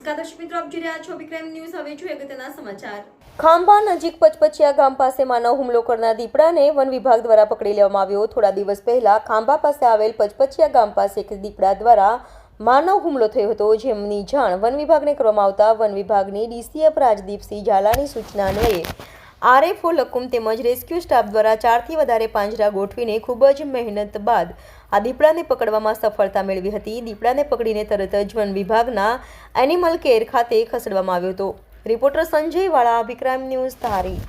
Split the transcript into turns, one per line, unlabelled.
નમસ્કાર દર્શક મિત્રો, આપ જોઈ રહ્યા છો વિક્રમ ન્યૂઝ। હવે જોઈએ અગત્યના સમાચાર।
ખાંભા નજીક પચપચિયા ગામ પાસે માનવ હુમલો કરનાર દીપડાને વન વિભાગ દ્વારા પકડી લેવામાં આવ્યો। થોડા દિવસ પહેલા ખાંભા પાસે આવેલ પચપચિયા ગામ પાસે એક દીપડા દ્વારા માનવ હુમલો થયો હતો, જેમની જાણ વન વિભાગને કરવામાં આવતા વન વિભાગની ડીસીએફ રાજદીપસિંહ ઝાલાની સૂચના અન્વયે આરએફઓ લકુમ તેમજ રેસ્ક્યુ સ્ટાફ દ્વારા 4થી વધારે પાંજરા ગોઠવીને ખૂબ જ મહેનત બાદ આ દીપડાને પકડવામાં સફળતા મેળવી હતી। દીપડાને પકડીને તરત જ વન વિભાગના એનિમલ કેર ખાતે ખસેડવામાં આવ્યો હતો। રિપોર્ટર સંજય વાળા, વિક્રમ ન્યૂઝ, ધારી।